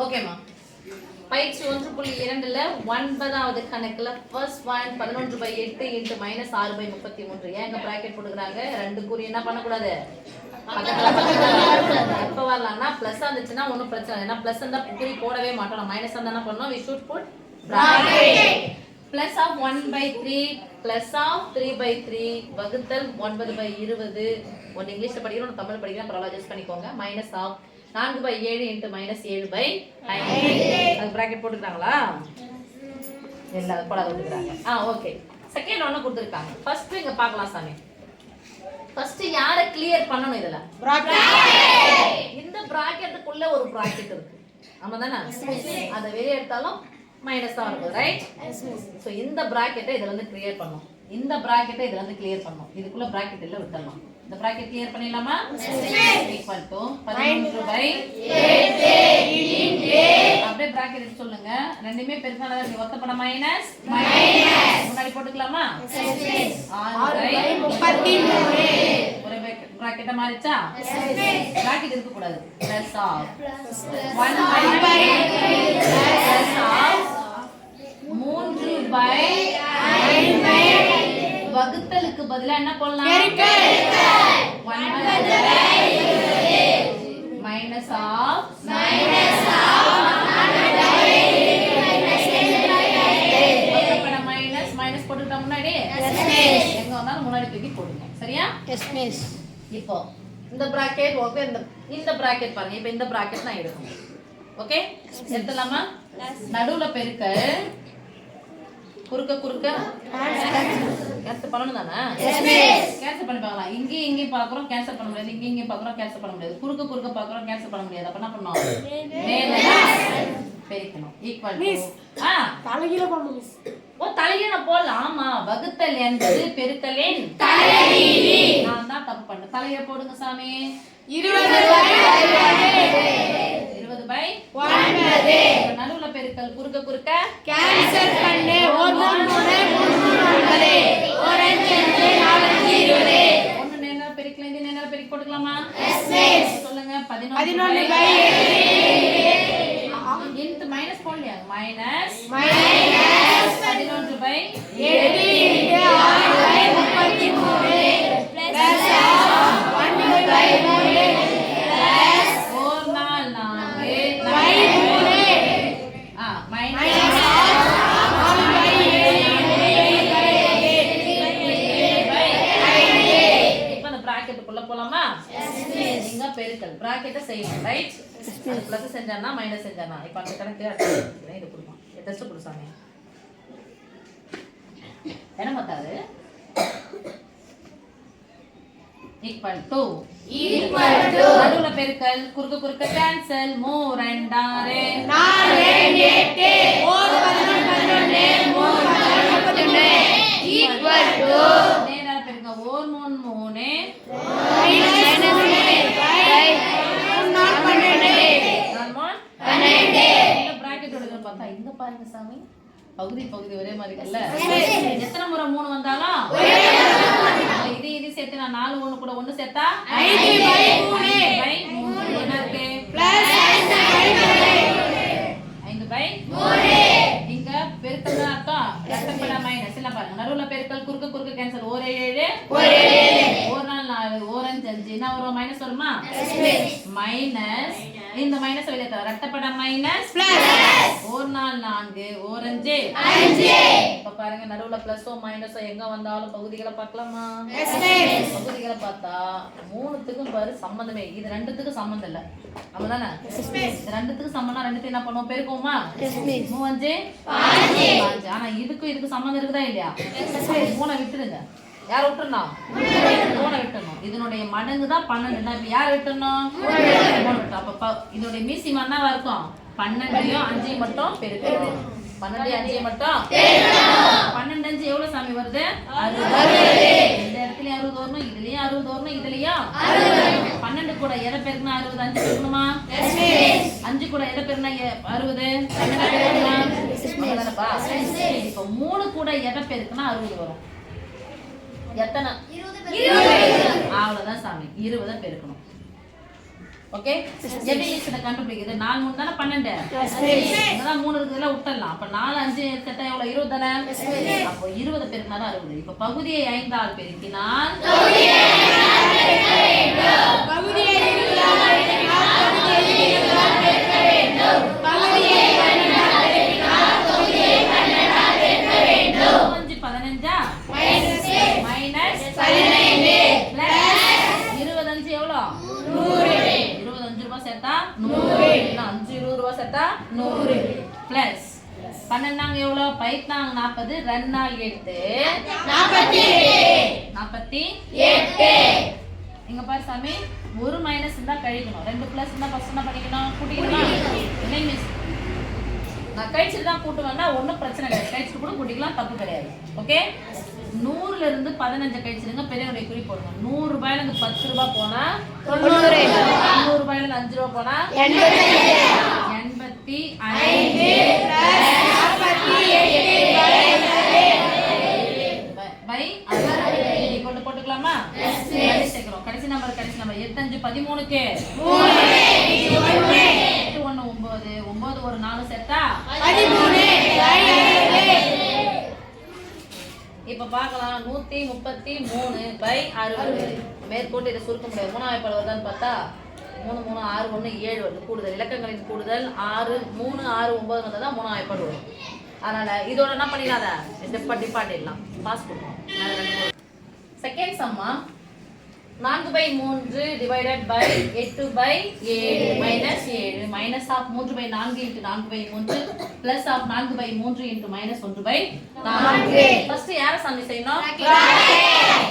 ஓகேமா. பயிற்சி 1.2ல 9வது கணக்குல ஃபர்ஸ்ட் பாயிண்ட் 11/8 × -6/33. ஏங்க பிராக்கெட் போட்டுக்கறாங்க? ரெண்டு குறி என்ன பண்ண கூடாது, பக்கத்துல எப்ப வரலாம்னா பிளஸ் வந்துச்சுன்னா ஒன்னும் பிரச்சனை இல்லை. ஏன்னா பிளஸ் இருந்தா குறி போடவே மாட்டோம். நம்ம மைனஸ் இருந்தா என்ன பண்ணோம், we should put bracket. plus of 1/3 plus of 3/3 வகுத்தல் 9/20. ஒன்னு இங்கிலீஷ்ல படிக்கிறோம், ஒன்னு தமிழ் படிக்கிறோம், பரவாயில்ல அட்ஜஸ்ட் பண்ணிக்கோங்க. minus of 4/7 × -7/9. அது பிராக்கெட் போட்டுட்டாங்களா? இல்ல போடாத விட்டுறாங்க. ஓகே. செகண்ட் ஒன்னு கொடுத்திருக்காங்க. ஃபர்ஸ்ட் இங்க பார்க்கலாம் சாமி. ஃபர்ஸ்ட் யாரை கிளியர் பண்ணனும் இதுல? பிராக்கெட். இந்த பிராக்கெட்டுக்குள்ள ஒரு பிராக்கெட் இருக்கு. ஆமாதானே? அத வெளிய எடுத்தாலும் மைனஸ் தான் இருக்கும், ரைட்? சோ இந்த பிராக்கெட்டை இதுல இருந்து கிளியர் பண்ணனும். இந்த பிராக்கெட்டை இதுல இருந்து கிளியர் பண்ணனும். இதுக்குள்ள பிராக்கெட் இல்ல விட்டுறலாம். இந்த பிராக்கெட் கிளியர் பண்ணிடலாமா? ஈக்குவல் டு 11/8 அப்படியே பிராக்கெட் எடுத்து சொல்லுங்க. ரெண்டுமே பெருக்கனால இங்க ஒத்தப்பட மைனஸ் முன்னாடி போட்டுக்கலாமா? 6/33 ஒரு பிராக்கெட்ட மாறிச்சா? பிராக்கெட் இருக்க கூடாது. பிளஸ் ஆஃப் 1/8 பிளஸ் ஆஃப் 3/9 வகுத்தலுக்கு பதிலா என்ன போடலாம்? மைனஸ் ஆஃப் மைனஸ் மைனஸ் போட்டுட்டா முன்னாடி எங்க வந்தாலும் முன்னாடி தூக்கி போடுங்க. சரியா? Yes miss. இப்போ இந்த பிராக்கெட் ஓகே. இந்த பிராக்கெட் பாருங்க. இப்போ இந்த பிராக்கெட் நான் எடுக்கணும். ஓகே எடுத்துலாமா? நடுவுல பெருக்கல் குறுக்க கேன்சல் பண்ணணும் தானே? கேன்சல் பண்ணி பார்க்கலாம். இங்கேயும் பார்க்குறோம், கேன்சல் பண்ண முடியாது. இங்கேயும் பார்க்குறோம், கேன்சல் பண்ண முடியாது. குறுக்க பார்க்குறோம், கேன்சல் பண்ண முடியாது. அப்ப என்ன பண்ணணும்? மேலே பெருக்கணும். ஈக்குவல் டு தலைகீழ பண்ணணும் மிஸ். தலைகீழ போடலாம். ஆமா, வகுத்தல் என்பது பெருக்கல் எண் தலைகீழி. நான் தான் தப்பு பண்ணேன். தலைகீழ போடுங்க சாமி. 20/9 நடுவுல பெருக்கல் குறுக்க கேன்சல் பண்ணு. 1 3 ஒன்னு நேரா பெருக்கல, இந்த நேரா பெருக்கி போட்டுக்கலாமா? சொல்லுங்க. 11/8 இன்டு மைனஸ் போடலையா? மைனஸ் 11/8 × 6/33 பிளஸ் 1/3 பிளஸ் 4 4 இப்ப அந்த பிராக்கெட்டுக்குள்ள போலாமா? நீங்க பெருக்கல் பிராக்கெட்டை செய்யணும், ரைட்? அது பிளஸ் செஞ்சானா மைனஸ் செஞ்சானா? இப்ப அந்த கணக்கு இது கொடுப்போம். டெஸ்ட் கொடுசாங்க. என்ன மாத்தாது? ஈக்குவல் டு நடுவுல பெருக்கல் குறுக்க கேன்சல். 3 2 6 4 2 8 ஈக்குவல் டு நேரா பெருக்க 1 3 3 இந்த பிராக்கெட் ஓட பார்த்தா இந்த பாருங்க சாமி, பகுதி ஒரே மாதிரி இல்ல? எத்தனை முறை 3 வந்தாலும் இது சேர்த்து நான் 4 1 கூட 1 சேர்த்தா 5/3 என்ன இருக்கு? பிளஸ் 5/3 இங்க பெருக்கல் தான் அர்த்தம். ரெட்டப்பட மைனஸ் இல்ல பாருங்க. நடுவுல பெருக்கல் குறுக்க கேன்சல். 1 7 1 4 1 5 5 என்ன வரும்? மைனஸ் வருமா? மைனஸ் இந்த மைனஸ் வெளிய தர ரெட்டப்பட மைனஸ் பிளஸ் 1 4 4 1 5 5. இப்ப பாருங்க நடுவுல பிளஸோ மைனஸோ எங்க வந்தாலும் பகுதிகளை பார்க்கலாமா? பகுதிகளை பார்த்தா மூணுத்துக்கும் பாரு சம்பந்தமே. இது ரெண்டுத்துக்கும் சம்பந்தம் இல்ல. ஆமாதானே? இது ரெண்டுத்துக்கும் சம்பந்தம். ரெண்டுத்தையும் என்ன பண்ணுவோம்? பெருக்குவோமா? 3 5 5. ஆனா இதுக்கு சம்பந்தம் இருக்குதா இல்லையா? 3 விட்டுருங்க. யார் விட்டுறணும்? 3 விட்டுறணும். இதனுடைய மடங்கு தான் 12. இப்ப யார் விட்டுறணும்? 3 விட்டு. அப்ப இதனுடைய மீசியம் என்னவா இருக்கும்? 12 5 மட்டும் பெருக்கணும். 12 5 மட்டும் பெருக்கணும். 12 5 எவ்வளவு சாமி வருது? 60. இந்த இடத்துலயும் 60 வரணும், இதுலயும் 60 வரணும், இதுலயும் 60. 12 கூட எதை பெருக்குனா 60? 5 பெருக்கணுமா? 5 கூட எதை பெருக்குனா 60? 12 பெருக்கணுமா? அதானப்பா. இப்ப 3 கூட எதை பெருக்குனா 60 வரும். எத்தனை? 20. அவ்வளவுதான் சாமி. 20 பெருக்கணும். ஓகே எப்படி மிஸ் இதை கண்டுபிடிக்குது 4 3 தானே 12 அதான் 3 இருக்குதுல விட்டுடலாம் அப்ப 4 5 செட்டா எவ்வளவு 20 தானே அப்போ 20 பெருக்கினா தான் 60 இப்ப பகுதியை 5 ஆல் பெருக்கினால் பகுதியை 20 ஆல் பெருக்கினால் பகுதியை 20 ஆல் பெருக்க வேண்டும். பகுதியை 12 ஆல் பெருக்கினால் பகுதியை 12 ஆல் பெருக்க வேண்டும். 15 மைனஸ் 15 25 எவ்வளோ 100 25 ரூபாய் சேர்த்தா 100 இன்னும் 5 20 ரூபாய் சேர்த்தா 100 பிளஸ் 12 எவ்வளோ 5 40 2 8 48 இங்க பாரு சாமி ஒரு மைனஸ் இருந்தா கழிக்கணும் 2 பிளஸ் இருந்தா ஃபர்ஸ்ட் என்ன பண்ணிக்கணும் கூட்டிக்கணும் இல்லை மிஸ் நான் கழிச்சிட்டு தான் கூட்டுவேன்னா ஒன்றும் பிரச்சனை கிடையாது கழிச்சிட்டு கூட கூட்டிக்கலாம் தப்பு கிடையாது ஓகே 100ல இருந்து 15 கழிச்சிருங்க பெரியவனுடைய குறி போடுங்க 100 ரூபாயில இருந்து 10 ரூபாய் போனா 90 100 ரூபாயில இருந்து 5 ரூபாய் போனா 85 கொண்டு போட்டுக்கலாமா கடைசி நம்பர் 8 5 13 க்கு 1 9 9 ஒரு 4 சேர்த்தா 13 இப்ப பார்க்கலாம் 133 பை 60 மேற்கொண்டு இதை சுருக்க முடியாது 3 வாய்ப்பாடு வருதான்னு பார்த்தா 3 3 6 1 7 வருது கூடுதல் இலக்கங்களின் கூடுதல் 6 3 6 9 வந்தா தான் 3 வாய்ப்பாடு வரும் அதனால இதோட என்ன பண்ணிடாத டிபார்ட்டிடலாம் பாஸ் பண்ணுவோம் second Shammah 4/3 divided by 8/7 minus 7 minus of 3/4 into 4/3 plus of 4/3 into minus 1/4 first யார சாமி செய்யணும்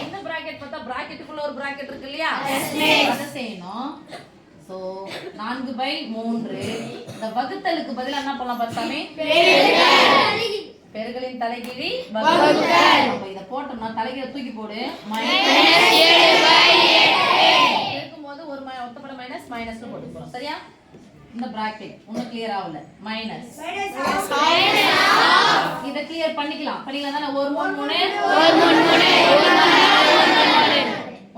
இந்த bracket பார்த்தா bracketக்குள்ள ஒரு bracket இருக்கு இல்லையா அத செய்யணும் சோ 4/3 இந்த வகுத்தலுக்கு பதிலா என்ன பண்ணலாம் பாரு சாமி பெருக்கலின் தலைகீழி வகுத்தல் அப்ப இத போட்டோம்னா தலைகீழ தூக்கி போடு இருக்கும்போது ஒரு ஒத்தப்பட மைனஸ் மைனஸ்ல போட்டு போறோம் சரியா இந்த பிராக்கெட் இன்னும் கிளியர் ஆகல மைனஸ் இத கிளியர் பண்ணிக்கலாம் தானே ஒரு 3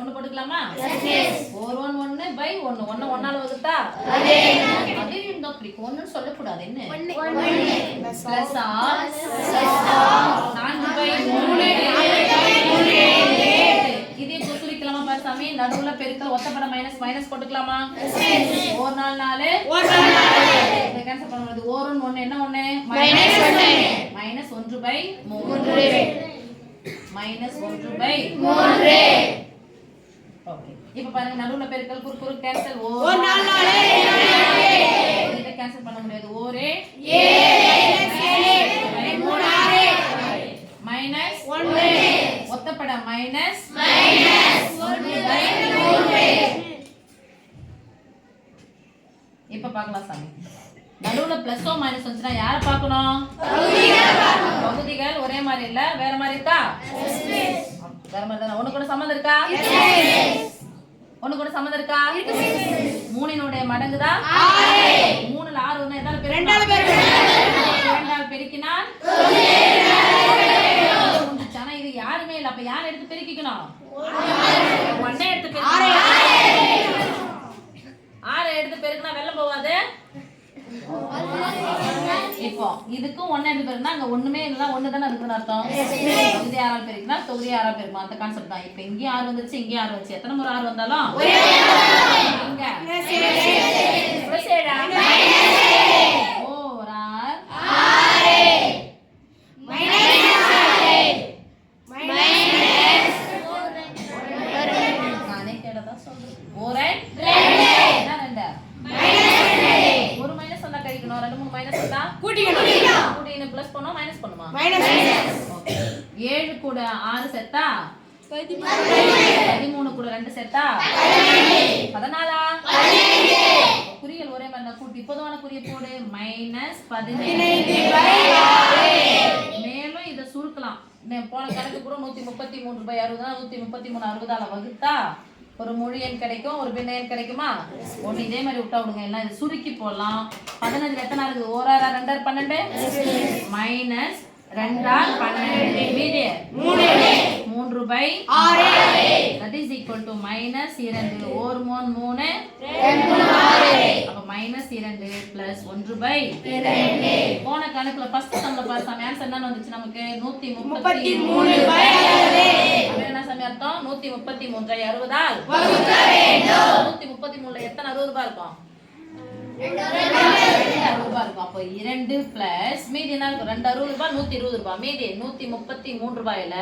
1 போட்டுக்கலாமா ஒரு 1 பை 1 1 1ஆல வகுத்தா அதே இந்த அப்படி 1 ன்னு சொல்ல கூடாது என்ன பிளஸ் ஆர் 4/3 இதே சுருக்கலாமா பாரு சாமி நடுவுல பெருக்கல் ஒத்தப்பட மைனஸ் மைனஸ் போட்டுக்கலாமா ஒரு 4 இத கேன்சல் பண்ணும்போது ஒரு 1 என்ன 1 மைனஸ் 1/3 மைனஸ் 1/3 ஓகே இப்போ பாருங்க நடுவுல பெருக்கல் குறுக்கு கேன்சல் ஒரு 4 இத கேன்சல் பண்ண முடியாது ஒரு 3 மைனஸ் 1 ஒத்தப்பட மைனஸ் 1/3 இப்போ பார்க்கலாம் சாமி நடுவுல பிளஸ் ஓ மைனஸ் வந்துச்சுனா யாரை பார்க்கணும் பகுதிகள் ஒரே மாதிரி இல்ல வேற மாதிரி இருக்கா வேற மாதிரி தான ஒண்ணு கூட சம்மந்தம் இருக்கா ஒண்ணு கூட சம்மந்தம் இருக்கா 3 மடங்கு தான் 6 3ல 6 வந்தா எதால பெருக்கணும் 2 ஆல் பெருக்கினால் ஆனா இது யாருமே இல்ல அப்ப யார் எடுத்து பெருக்கிக்கணும் 1 எடுத்து பெருக்கணும் 6 எடுத்து பெருக்கினா வெல்ல போவாது இப்போ இதுக்கும் 1 எடுத்து பெருக்கினா அங்க ஒண்ணுமே இல்ல ஒண்ணு தான இருக்குன்னு அர்த்தம் இது யாரால் பெருக்கினா தொகுதி யாரால் பெருக்கும் அந்த கான்செப்ட் தான் இப்போ இங்க 6 வந்துருச்சு இங்க 6 வந்துச்சு எத்தனை முறை 6 வந்தாலும் இங்க +7 ஓர் 6 நானே கேட்டதா சொல்றேன் ஓர் 2 என்ன 2 ஒரு மைனஸ் வந்தா கழிக்கணும் 2 3 மைனஸ் வந்தா கூட்டிக்கணும் பிளஸ் பண்ணோம் மைனஸ் பண்ணுமா ஓகே 7 கூட 6 சேர்த்தா 13 கூட 2 சேர்த்தா 14 குறியல் ஒரே மாதிரி தான் கூட்டி பொதுவான குறிய போடு மைனஸ் 15 மேலும் இத சுருக்கலாம் போன கணக்கு கூட 133/60 133 60ஆல வகுத்தா ஒரு முழு எண் கிடைக்கும் ஒரு பின்ன எண் கிடைக்குமா ஒன்னு இதே மாதிரி விட்டா விடுங்க எல்லாம் இது சுருக்கி போடலாம் 15 எத்தனை இருக்குது 1 6 2 12 மைனஸ் 2 12 மீதி 3 3 by 6 that is equal to minus 2 ஒரு 3 அப்ப minus 2 plus 1 by 2 போன கணக்குல ஃபர்ஸ்ட் சம்ல பாரு சாமி ஆன்சர் என்ன வந்துச்சு நமக்கு 133 by 60 அப்ப என்ன சாமி அர்த்தம் 133 ஐ 60 ஆல் வகுக்க வேண்டும் 133ல எத்தனை 60 ரூபாய் இருக்கும் 2 ரூபாய் இருக்கும். அப்போ 2 பிளஸ் மீதி என்ன இருக்கும் 2 60 ரூபாய் 120 ரூபாய் மீதி 133 ரூபாயில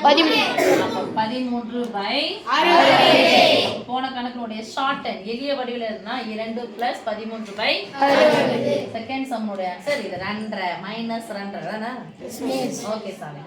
13 அப்போ 13 by 60 போன கணக்குடைய ஷார்ட் எளிய வடிவில் இருந்தா 2 பிளஸ் 13 by 60 செகண்ட் சம்முடைய ஆன்சர் இது 2 மைனஸ் 2 தானே ஓகே சாமி